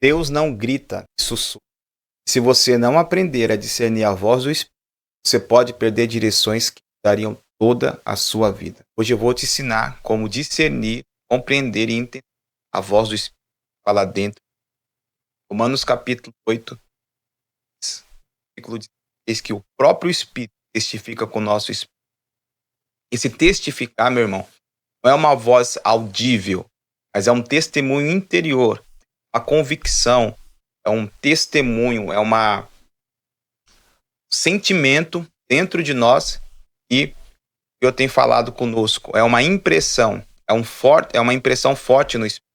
Deus não grita e sussurra. Se você não aprender a discernir a voz do Espírito, você pode perder direções que dariam toda a sua vida. Hoje eu vou te ensinar como discernir, compreender e entender a voz do Espírito que fala dentro. Romanos capítulo 8, versículo 10, diz que o próprio Espírito testifica com o nosso Espírito. Esse testificar, meu irmão, não é uma voz audível, mas é um testemunho interior, uma convicção, é um testemunho, é um sentimento dentro de nós e eu tenho falado conosco. É uma impressão, é uma impressão forte no Espírito.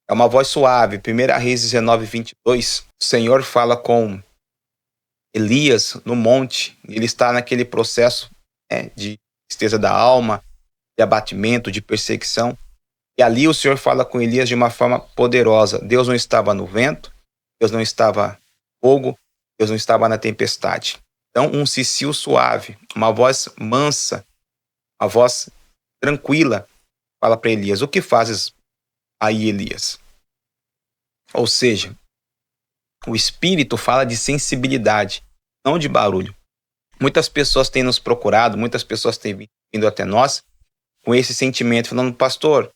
É uma voz suave. 1 Reis 19:22, o Senhor fala com Elias no monte. Ele está naquele processo de tristeza da alma, de abatimento, de perseguição. E ali o Senhor fala com Elias de uma forma poderosa. Deus não estava no vento, Deus não estava no fogo, Deus não estava na tempestade. Então, um cicio suave, uma voz mansa, uma voz tranquila, fala para Elias: o que fazes aí, Elias? Ou seja, o Espírito fala de sensibilidade, não de barulho. Muitas pessoas têm nos procurado, muitas pessoas têm vindo até nós com esse sentimento, falando: pastor,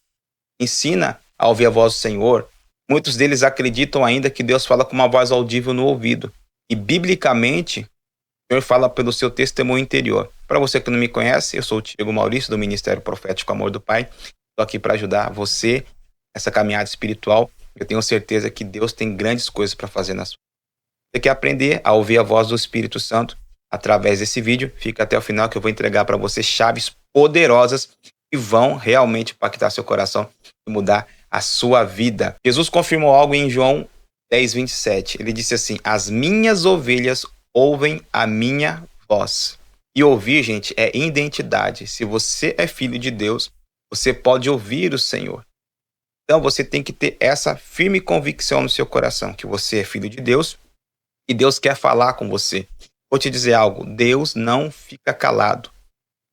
ensina a ouvir a voz do Senhor. Muitos deles acreditam ainda que Deus fala com uma voz audível no ouvido. E, biblicamente, o Senhor fala pelo seu testemunho interior. Para você que não me conhece, eu sou o Tiago Maurício, do Ministério Profético Amor do Pai. Estou aqui para ajudar você nessa caminhada espiritual. Eu tenho certeza que Deus tem grandes coisas para fazer na sua vida. Você quer aprender a ouvir a voz do Espírito Santo através desse vídeo? Fica até o final que eu vou entregar para você chaves poderosas que vão realmente impactar seu coração e mudar a sua vida. Jesus confirmou algo em João 10:27. Ele disse assim: as minhas ovelhas ouvem a minha voz. E ouvir, gente, é identidade. Se você é filho de Deus, você pode ouvir o Senhor. Então você tem que ter essa firme convicção no seu coração, que você é filho de Deus e Deus quer falar com você. Vou te dizer algo: Deus não fica calado. O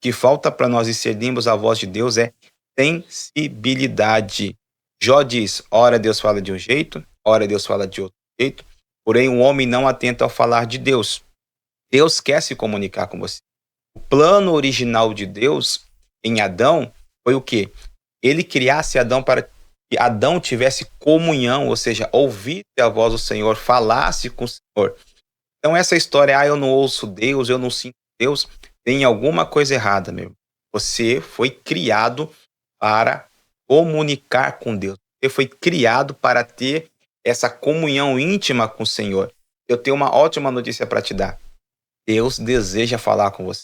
que falta para nós discernirmos a voz de Deus é sensibilidade. Jó diz: ora Deus fala de um jeito, ora Deus fala de outro jeito, porém o homem não atenta ao falar de Deus. Deus quer se comunicar com você. O plano original de Deus em Adão foi o quê? Ele criasse Adão para que Adão tivesse comunhão, ou seja, ouvisse a voz do Senhor, falasse com o Senhor. Então essa história, eu não ouço Deus, eu não sinto Deus, tem alguma coisa errada, meu. Você foi criado para comunicar com Deus. Você foi criado para ter essa comunhão íntima com o Senhor. Eu tenho uma ótima notícia para te dar. Deus deseja falar com você.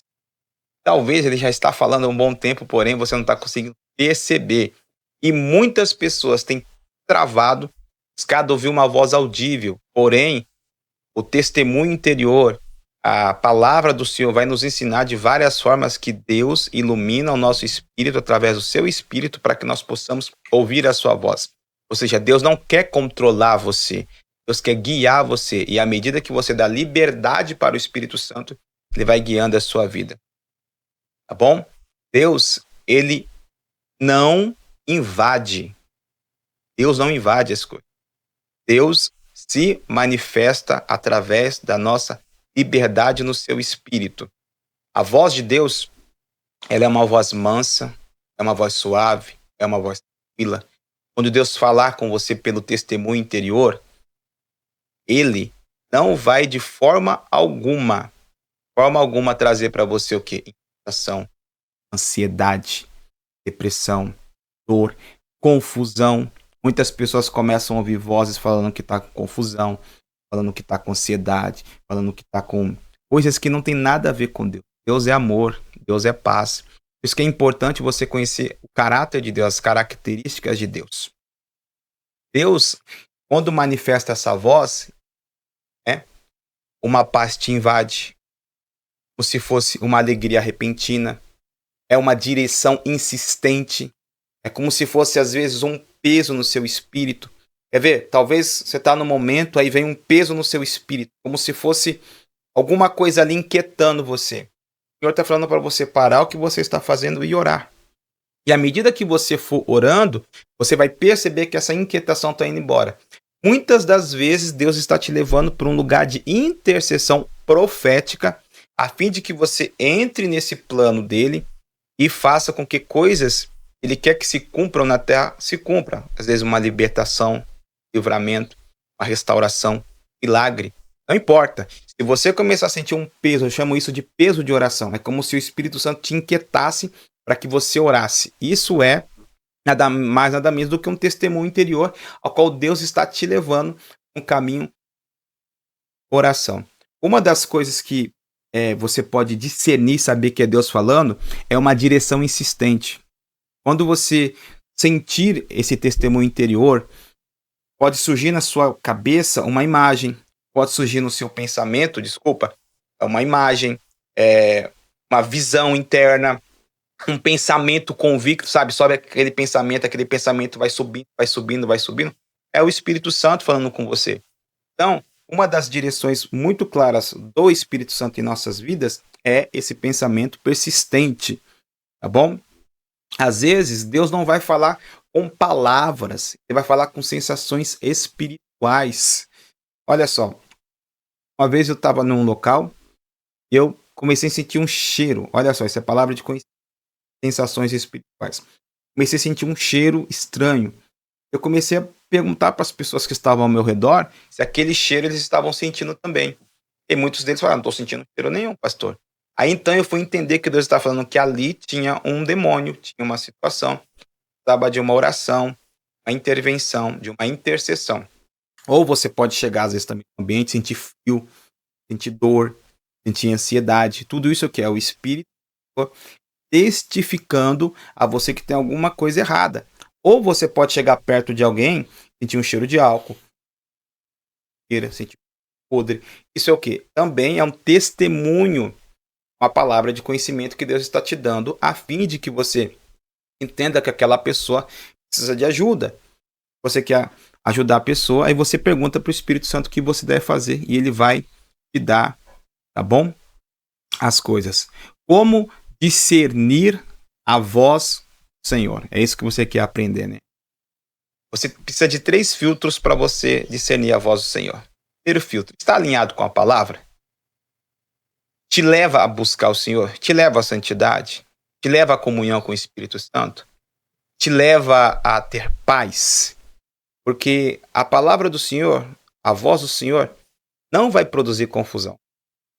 Talvez ele já está falando há um bom tempo, porém você não está conseguindo perceber. E muitas pessoas têm travado, buscado ouvir uma voz audível, porém o testemunho interior, a palavra do Senhor vai nos ensinar de várias formas que Deus ilumina o nosso espírito através do seu espírito para que nós possamos ouvir a sua voz. Ou seja, Deus não quer controlar você, Deus quer guiar você. E à medida que você dá liberdade para o Espírito Santo, ele vai guiando a sua vida. Tá bom? Deus, ele não invade. Deus não invade as coisas. Deus se manifesta através da nossa liberdade no seu espírito. A voz de Deus, ela é uma voz mansa, é uma voz suave, é uma voz tranquila. Quando Deus falar com você pelo testemunho interior, ele não vai de forma alguma trazer para você o quê? Inquietação, ansiedade, depressão, dor, confusão. Muitas pessoas começam a ouvir vozes falando que está com confusão, falando que está com ansiedade, falando que está com coisas que não tem nada a ver com Deus. Deus é amor, Deus é paz. Por isso que é importante você conhecer o caráter de Deus, as características de Deus. Deus, quando manifesta essa voz, uma paz te invade, como se fosse uma alegria repentina, é uma direção insistente, é como se fosse às vezes um peso no seu espírito. Quer ver? Talvez você está no momento, aí vem um peso no seu espírito, como se fosse alguma coisa ali inquietando você. O Senhor está falando para você parar o que você está fazendo e orar. E à medida que você for orando, você vai perceber que essa inquietação está indo embora. Muitas das vezes Deus está te levando para um lugar de intercessão profética, a fim de que você entre nesse plano dele e faça com que coisas que ele quer que se cumpram na terra se cumpram. Às vezes uma libertação, livramento, uma restauração, milagre. Não importa. Se você começar a sentir um peso, eu chamo isso de peso de oração. É como se o Espírito Santo te inquietasse para que você orasse. Isso é nada mais, nada menos do que um testemunho interior ao qual Deus está te levando um caminho oração. Uma das coisas que você pode discernir, saber que é Deus falando, é uma direção insistente. Quando você sentir esse testemunho interior, pode surgir na sua cabeça uma imagem, pode surgir no seu pensamento, uma imagem, uma visão interna, um pensamento convicto, sabe? Sobe aquele pensamento vai subindo, vai subindo, vai subindo. É o Espírito Santo falando com você. Então, uma das direções muito claras do Espírito Santo em nossas vidas é esse pensamento persistente, tá bom? Às vezes, Deus não vai falar com palavras, ele vai falar com sensações espirituais. Olha só, uma vez eu estava num local e eu comecei a sentir um cheiro. Olha só, isso é palavra de sensações espirituais. Comecei a sentir um cheiro estranho. Eu comecei a perguntar para as pessoas que estavam ao meu redor se aquele cheiro eles estavam sentindo também. E muitos deles falaram, não estou sentindo cheiro nenhum, pastor. Aí então eu fui entender que Deus estava falando que ali tinha um demônio, tinha uma situação, precisava de uma oração, uma intervenção, de uma intercessão. Ou você pode chegar às vezes também no ambiente, sentir frio, sentir dor, sentir ansiedade. Tudo isso que é o Espírito testificando a você que tem alguma coisa errada. Ou você pode chegar perto de alguém, sentir um cheiro de álcool, sentir podre. Isso é o quê? Também é um testemunho, uma palavra de conhecimento que Deus está te dando, a fim de que você entenda que aquela pessoa precisa de ajuda. Você quer ajudar a pessoa, aí você pergunta para o Espírito Santo o que você deve fazer e ele vai te dar, tá bom? As coisas. Como discernir a voz do Senhor. É isso que você quer aprender, né? Você precisa de 3 filtros para você discernir a voz do Senhor. Primeiro filtro, está alinhado com a palavra? Te leva a buscar o Senhor? Te leva à santidade? Te leva à comunhão com o Espírito Santo? Te leva a ter paz? Porque a palavra do Senhor, a voz do Senhor, não vai produzir confusão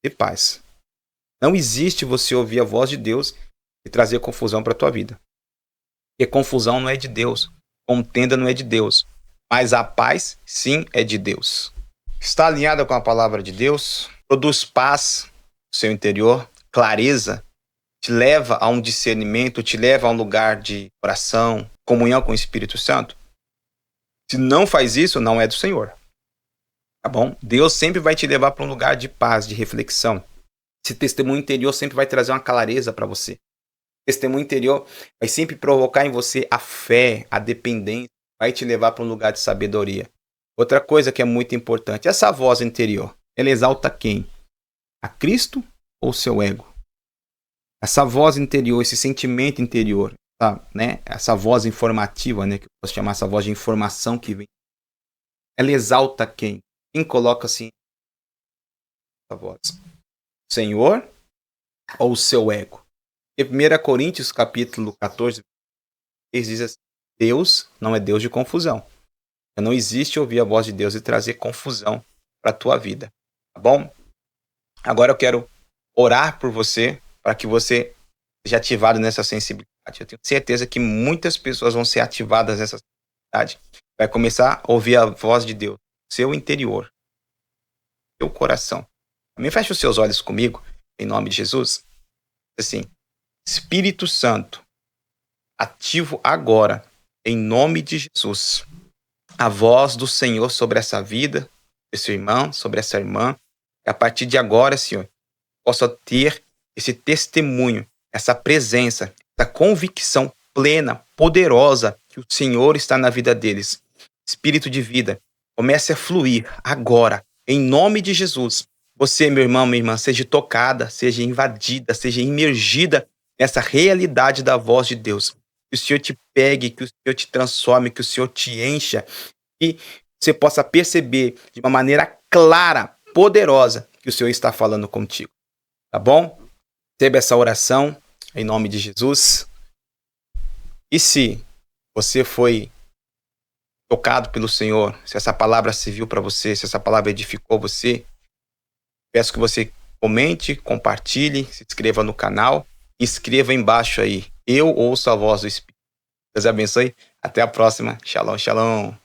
e paz. Não existe você ouvir a voz de Deus e trazer confusão para a tua vida. Porque confusão não é de Deus, contenda não é de Deus, mas a paz sim é de Deus. Está alinhada com a palavra de Deus, produz paz no seu interior, clareza, te leva a um discernimento, te leva a um lugar de oração, comunhão com o Espírito Santo. Se não faz isso, não é do Senhor. Tá bom? Deus sempre vai te levar para um lugar de paz, de reflexão. Esse testemunho interior sempre vai trazer uma clareza para você. O testemunho interior vai sempre provocar em você a fé, a dependência, vai te levar para um lugar de sabedoria. Outra coisa que é muito importante, essa voz interior, ela exalta quem? A Cristo ou o seu ego? Essa voz interior, esse sentimento interior, tá, né? Essa voz informativa, né? Que eu posso chamar essa voz de informação que vem. Ela exalta quem? Quem coloca assim essa voz? O Senhor ou o seu ego? Em 1 Coríntios capítulo 14, diz assim, Deus não é Deus de confusão. Não existe ouvir a voz de Deus e trazer confusão para a tua vida, tá bom? Agora eu quero orar por você, para que você seja ativado nessa sensibilidade. Eu tenho certeza que muitas pessoas vão ser ativadas nessa sensibilidade. Vai começar a ouvir a voz de Deus, seu interior, seu coração. Também feche os seus olhos comigo, em nome de Jesus. Assim, Espírito Santo, ativo agora, em nome de Jesus, a voz do Senhor sobre essa vida, esse irmão, sobre essa irmã. E a partir de agora, Senhor, possa ter esse testemunho, essa presença, essa convicção plena, poderosa, que o Senhor está na vida deles. Espírito de vida, comece a fluir agora, em nome de Jesus. Você, meu irmão, minha irmã, seja tocada, seja invadida, seja imergida nessa realidade da voz de Deus. Que o Senhor te pegue, que o Senhor te transforme, que o Senhor te encha. E você possa perceber de uma maneira clara, poderosa, que o Senhor está falando contigo. Tá bom? Receba essa oração em nome de Jesus. E se você foi tocado pelo Senhor, se essa palavra serviu para você, se essa palavra edificou você, peço que você comente, compartilhe, se inscreva no canal e escreva embaixo aí: eu ouço a voz do Espírito. Deus abençoe. Até a próxima. Shalom, shalom.